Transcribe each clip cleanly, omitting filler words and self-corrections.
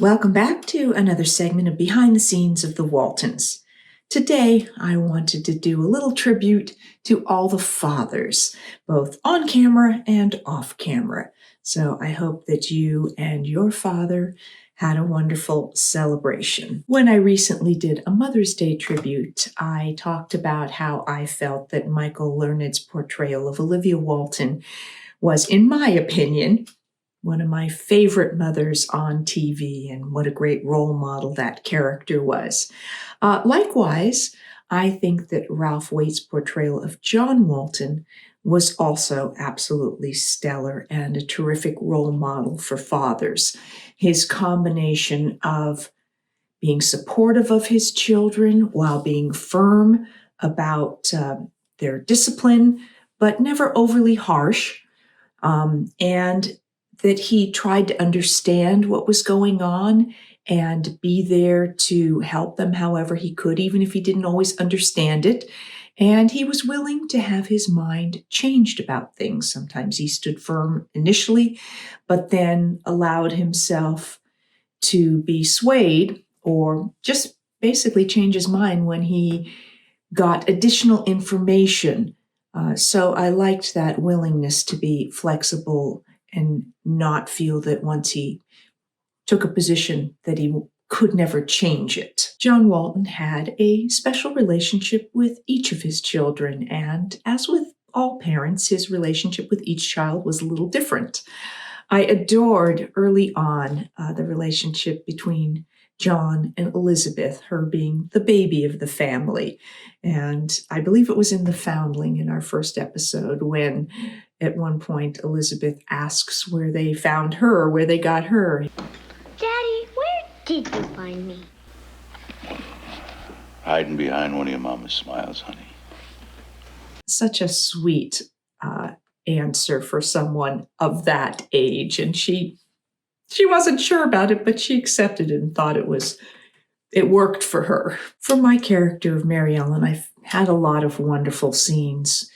Welcome back to another segment of Behind the Scenes of the Waltons. Today, I wanted to do a little tribute to all the fathers, both on camera and off camera. So I hope that you and your father had a wonderful celebration. When I recently did a Mother's Day tribute, I talked about how I felt that Michael Learned's portrayal of Olivia Walton was, in my opinion, one of my favorite mothers on TV, and what a great role model that character was. Likewise, I think that Ralph Waite's portrayal of John Walton was also absolutely stellar and a terrific role model for fathers. His combination of being supportive of his children while being firm about their discipline, but never overly harsh, and that he tried to understand what was going on and be there to help them however he could, even if he didn't always understand it. And he was willing to have his mind changed about things. Sometimes he stood firm initially, but then allowed himself to be swayed or just basically change his mind when he got additional information. So I liked that willingness to be flexible and not feel that once he took a position that he could never change it. John Walton had a special relationship with each of his children, and as with all parents, his relationship with each child was a little different. I adored early on the relationship between John and Elizabeth, her being the baby of the family. And I believe it was in The Foundling in our first episode when at one point Elizabeth asks where they found her, where they got her. Daddy, where did you find me? Hiding behind one of your mama's smiles, honey. Such a sweet answer for someone of that age. And she wasn't sure about it, but she accepted it and thought it worked for her. For my character of Mary Ellen, I've had a lot of wonderful scenes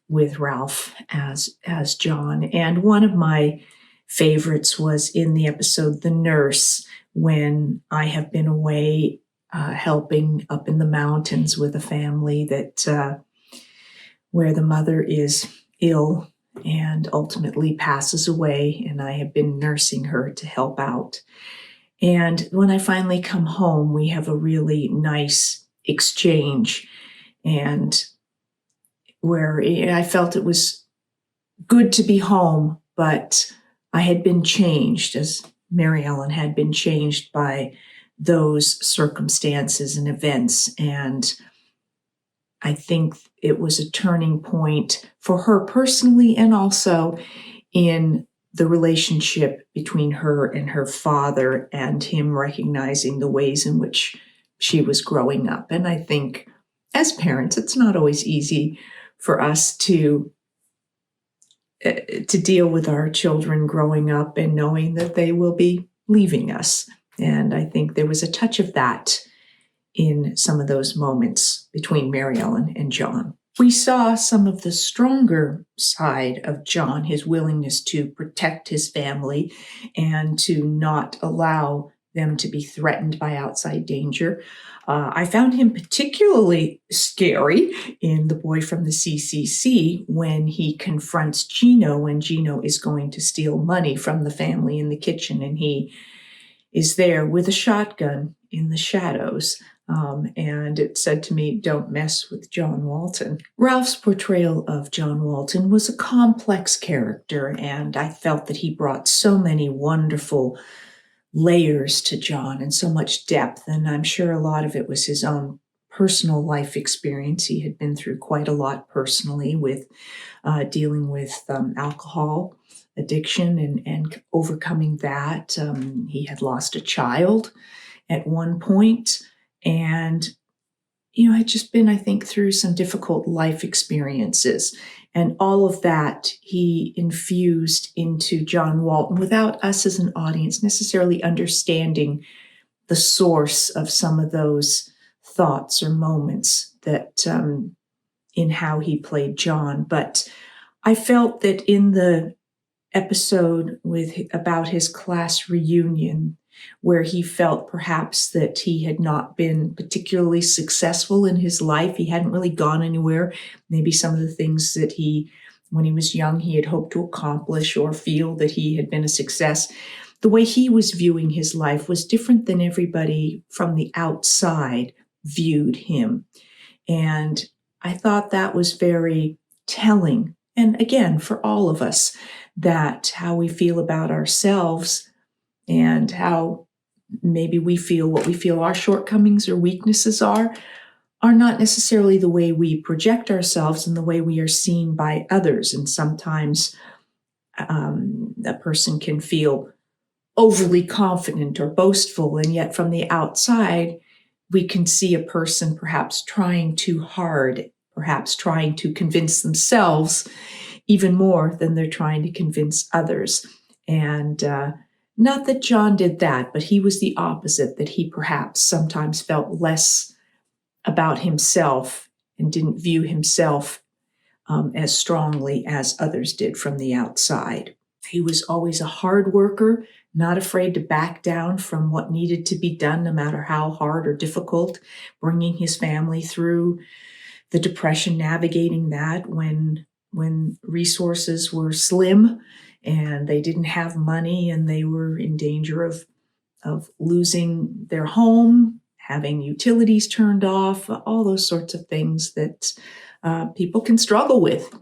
with Ralph as John. And one of my favorites was in the episode The Nurse, when I have been away helping up in the mountains with a family that where the mother is ill and ultimately passes away, and I have been nursing her to help out. And when I finally come home, we have a really nice exchange, and where I felt it was good to be home, but I had been changed, as Mary Ellen had been changed by those circumstances and events. And I think it was a turning point for her personally, and also in the relationship between her and her father, and him recognizing the ways in which she was growing up. And I think as parents, it's not always easy for us to deal with our children growing up and knowing that they will be leaving us. And I think there was a touch of that in some of those moments between Mary Ellen and John. We saw some of the stronger side of John, his willingness to protect his family and to not allow them to be threatened by outside danger. I found him particularly scary in The Boy from the CCC when he confronts Gino when Gino is going to steal money from the family in the kitchen, and he is there with a shotgun in the shadows. And it said to me, don't mess with John Walton. Ralph's portrayal of John Walton was a complex character, and I felt that he brought so many wonderful layers to John and so much depth. And I'm sure a lot of it was his own personal life experience. He had been through quite a lot personally with dealing with alcohol addiction and overcoming that. He had lost a child at one point, and had just been, I think, through some difficult life experiences. And all of that he infused into John Walton without us as an audience necessarily understanding the source of some of those thoughts or moments that in how he played John. But I felt that in the episode about his class reunion, where he felt perhaps that he had not been particularly successful in his life. He hadn't really gone anywhere. Maybe some of the things that when he was young, he had hoped to accomplish or feel that he had been a success. The way he was viewing his life was different than everybody from the outside viewed him. And I thought that was very telling. And again, for all of us, that how we feel about ourselves and how maybe what we feel our shortcomings or weaknesses are not necessarily the way we project ourselves and the way we are seen by others. And sometimes a person can feel overly confident or boastful, and yet from the outside, we can see a person perhaps trying too hard, perhaps trying to convince themselves even more than they're trying to convince others. And not that John did that, but he was the opposite, that he perhaps sometimes felt less about himself and didn't view himself as strongly as others did from the outside. He was always a hard worker, not afraid to back down from what needed to be done, no matter how hard or difficult, bringing his family through the Depression, navigating that when resources were slim and they didn't have money and they were in danger of losing their home, having utilities turned off, all those sorts of things that people can struggle with,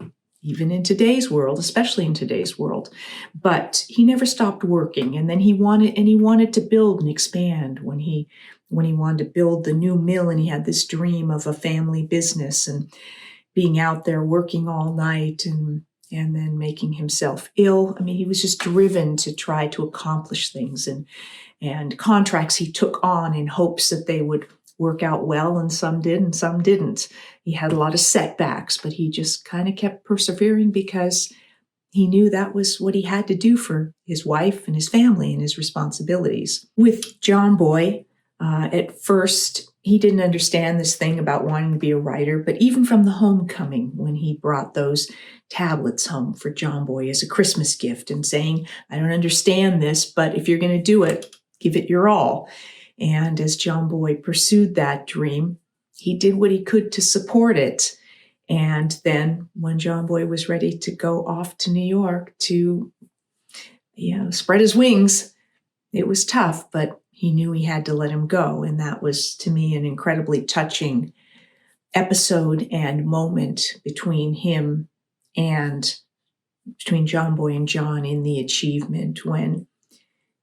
even in today's world, especially in today's world. But he never stopped working. And then he wanted to build and expand when he wanted to build the new mill, and he had this dream of a family business and being out there working all night and then making himself ill. I mean, he was just driven to try to accomplish things, and contracts he took on in hopes that they would work out well, and some did and some didn't. He had a lot of setbacks, but he just kind of kept persevering because he knew that was what he had to do for his wife and his family and his responsibilities. With John Boy, at first, he didn't understand this thing about wanting to be a writer, but even from the homecoming, when he brought those tablets home for John Boy as a Christmas gift and saying, I don't understand this, but if you're going to do it, give it your all. And as John Boy pursued that dream, he did what he could to support it. And then when John Boy was ready to go off to New York to, spread his wings, it was tough, but he knew he had to let him go. And that was, to me, an incredibly touching episode and moment between John Boy and John in the achievement, when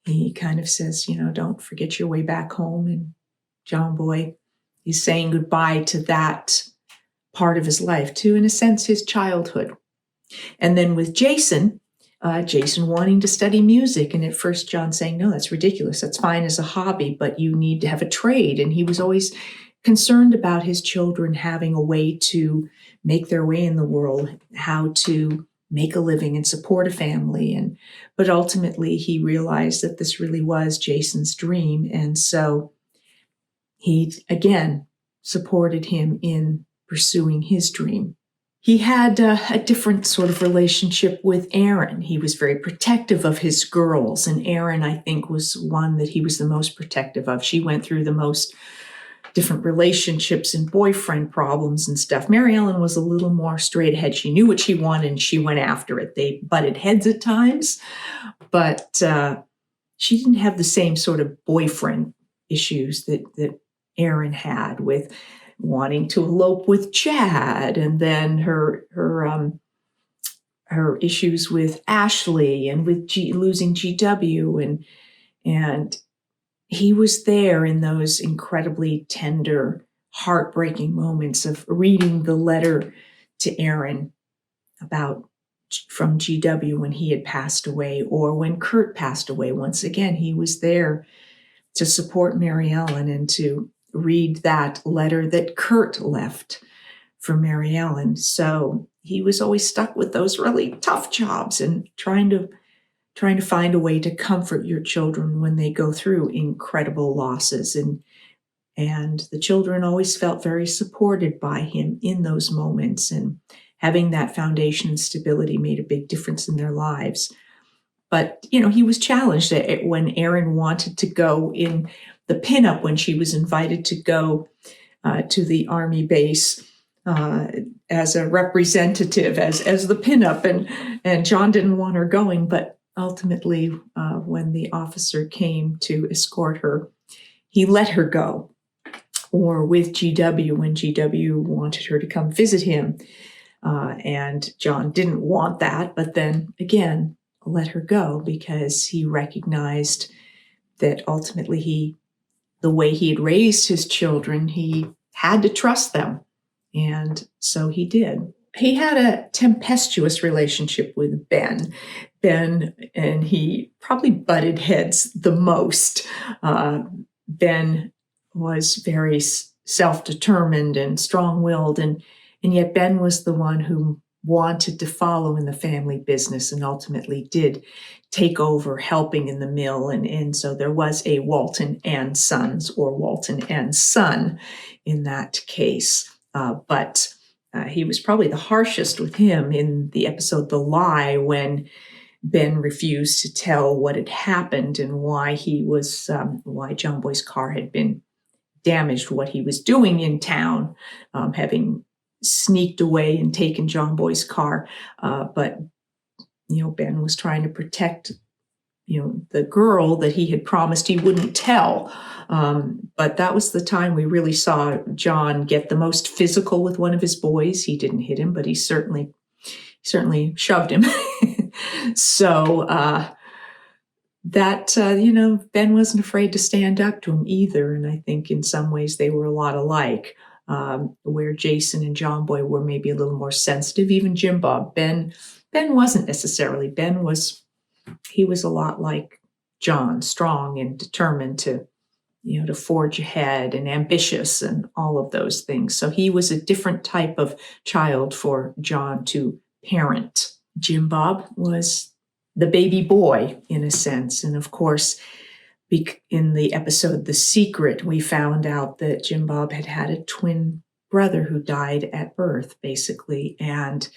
he kind of says, don't forget your way back home. And John Boy, he's saying goodbye to that part of his life, to, in a sense, his childhood. And then with Jason wanting to study music. And at first John saying, no, that's ridiculous. That's fine as a hobby, but you need to have a trade. And he was always concerned about his children having a way to make their way in the world, how to make a living and support a family. But ultimately he realized that this really was Jason's dream. And so he, again, supported him in pursuing his dream. He had a different sort of relationship with Erin. He was very protective of his girls, and Erin, I think, was one that he was the most protective of. She went through the most different relationships and boyfriend problems and stuff. Mary Ellen was a little more straight ahead. She knew what she wanted and she went after it. They butted heads at times, but she didn't have the same sort of boyfriend issues that Erin had, with wanting to elope with Chad, and then her issues with Ashley and with losing GW, and he was there in those incredibly tender, heartbreaking moments of reading the letter to Erin from GW when he had passed away, or when Kurt passed away. Once again, he was there to support Mary Ellen and to read that letter that Kurt left for Mary Ellen. So he was always stuck with those really tough jobs and trying to find a way to comfort your children when they go through incredible losses. And the children always felt very supported by him in those moments, and having that foundation and stability made a big difference in their lives. But, he was challenged when Erin wanted to go in the pinup, when she was invited to go to the Army base as a representative, as the pinup, and Jon didn't want her going, but ultimately, when the officer came to escort her, he let her go. Or with GW, when GW wanted her to come visit him, and Jon didn't want that, but then again let her go because he recognized that ultimately the way he had raised his children, he had to trust them. And so he did. He had a tempestuous relationship with Ben. Ben and he probably butted heads the most. Ben was very self-determined and strong-willed, and yet Ben was the one who wanted to follow in the family business and ultimately did take over helping in the mill. And so there was a Walton and Sons, or Walton and Son in that case. But he was probably the harshest with him in the episode The Lie, when Ben refused to tell what had happened and why why John Boy's car had been damaged, what he was doing in town, having sneaked away and taken John Boy's car. But, Ben was trying to protect, the girl that he had promised he wouldn't tell. But that was the time we really saw Jon get the most physical with one of his boys. He didn't hit him, but he certainly shoved him. So Ben wasn't afraid to stand up to him either. And I think in some ways they were a lot alike, where Jason and John Boy were maybe a little more sensitive, even Jim Bob. Ben wasn't necessarily. He was a lot like Jon, strong and determined to forge ahead and ambitious and all of those things. So he was a different type of child for Jon to parent. Jim Bob was the baby boy in a sense. And of course, in the episode The Secret, we found out that Jim Bob had a twin brother who died at birth, basically. And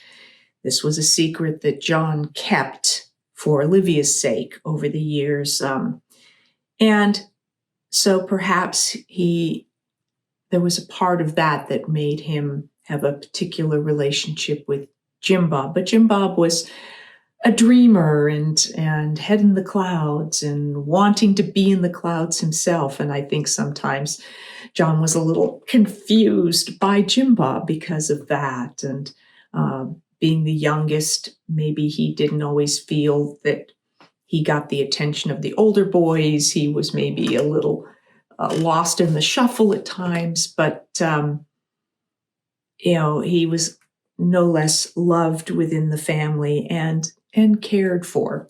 this was a secret that Jon kept for Olivia's sake over the years. And so perhaps there was a part of that made him have a particular relationship with Jim Bob. But Jim Bob was a dreamer and head in the clouds and wanting to be in the clouds himself. And I think sometimes Jon was a little confused by Jim Bob because of that. And being the youngest, maybe he didn't always feel that he got the attention of the older boys. He was maybe a little lost in the shuffle at times, but he was no less loved within the family and cared for.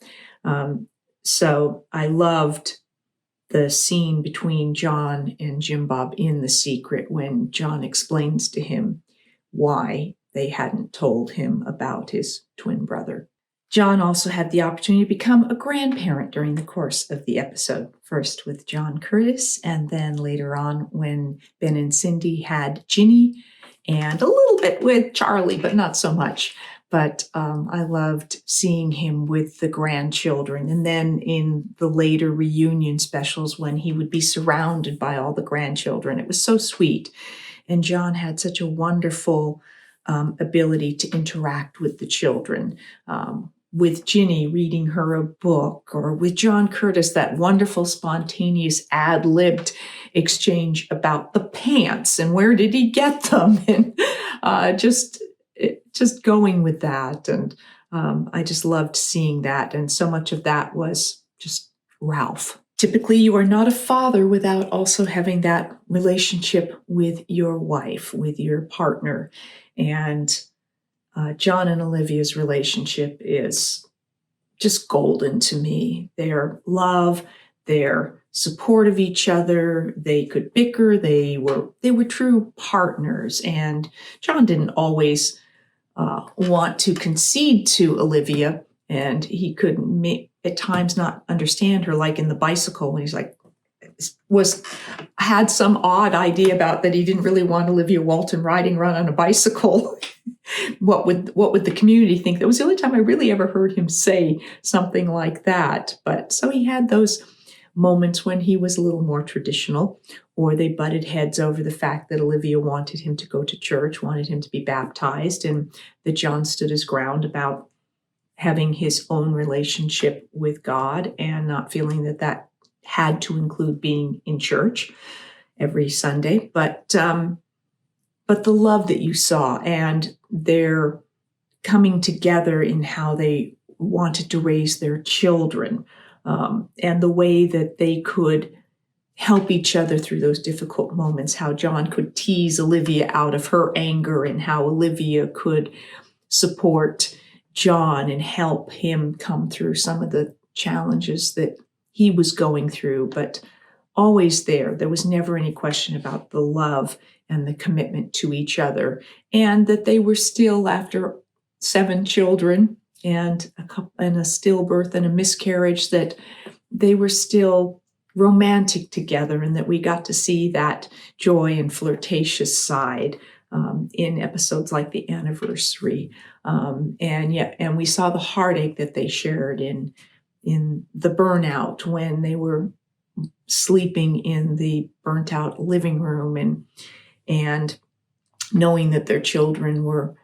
So I loved the scene between Jon and Jim Bob in The Secret when Jon explains to him why they hadn't told him about his twin brother. Jon also had the opportunity to become a grandparent during the course of the episode, first with John Curtis, and then later on when Ben and Cindy had Ginny, and a little bit with Charlie, but not so much. But I loved seeing him with the grandchildren. And then in the later reunion specials, when he would be surrounded by all the grandchildren, it was so sweet. And Jon had such a wonderful ability to interact with the children. With Ginny reading her a book, or with John Curtis, that wonderful spontaneous ad-libbed exchange about the pants and where did he get them, and just going with that. And I just loved seeing that. And so much of that was just Ralph. Typically, you are not a father without also having that relationship with your wife, with your partner. And Jon and Olivia's relationship is just golden to me. Their love, their support of each other, they could bicker, they were true partners. And Jon didn't always want to concede to Olivia, and he could at times not understand her, like in the bicycle when he's like, had some odd idea about that he didn't really want Olivia Walton riding around on a bicycle. what would the community think? That was the only time I really ever heard him say something like that. But so he had those moments when he was a little more traditional, or they butted heads over the fact that Olivia wanted him to go to church, wanted him to be baptized, and that John stood his ground about having his own relationship with God and not feeling that that had to include being in church every Sunday. But the love that you saw and their coming together in how they wanted to raise their children, and the way that they could help each other through those difficult moments, how John could tease Olivia out of her anger and how Olivia could support John and help him come through some of the challenges that he was going through, but always there. There was never any question about the love and the commitment to each other, and that they were still, after 7 children and a stillbirth and a miscarriage, that they were still romantic together, and that we got to see that joy and flirtatious side in episodes like the anniversary, and we saw the heartache that they shared in the burnout when they were sleeping in the burnt out living room, and knowing that their children were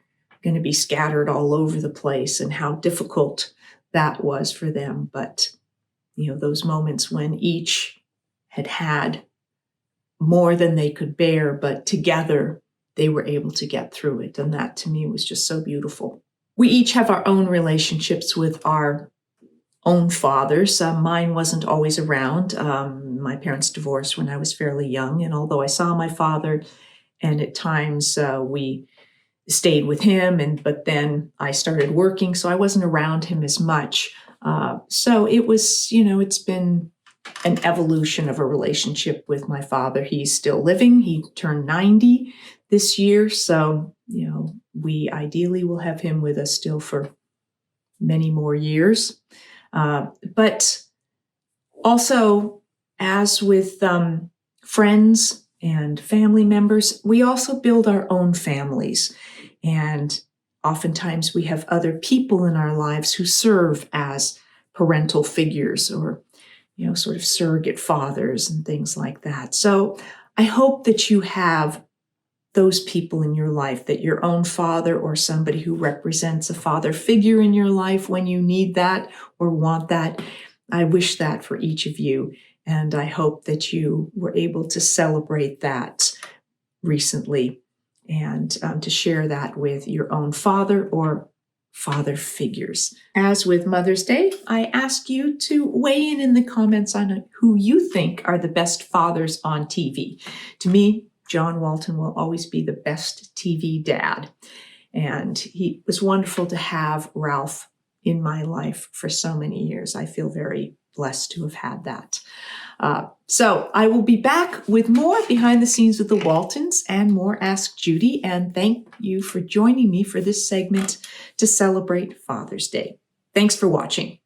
going to be scattered all over the place, and how difficult that was for them. But those moments when each had more than they could bear, but together they were able to get through it. And that to me was just so beautiful. We each have our own relationships with our own fathers. Mine wasn't always around. My parents divorced when I was fairly young. And although I saw my father, and at times we stayed with him, but then I started working, so I wasn't around him as much. So it was, it's been an evolution of a relationship with my father. He's still living. He turned 90 this year. So, we ideally will have him with us still for many more years. But also, as with friends and family members, we also build our own families. And oftentimes we have other people in our lives who serve as parental figures, or, sort of surrogate fathers and things like that. So I hope that you have those people in your life, that your own father or somebody who represents a father figure in your life when you need that or want that. I wish that for each of you. And I hope that you were able to celebrate that recently, and to share that with your own father or father figures. As with Mother's Day, I ask you to weigh in the comments on who you think are the best fathers on TV. To me, John Walton will always be the best TV dad. And he was wonderful to have Ralph in my life for so many years. I feel very blessed to have had that. So I will be back with more behind the scenes with the Waltons and more Ask Judy. And thank you for joining me for this segment to celebrate Father's Day. Thanks for watching.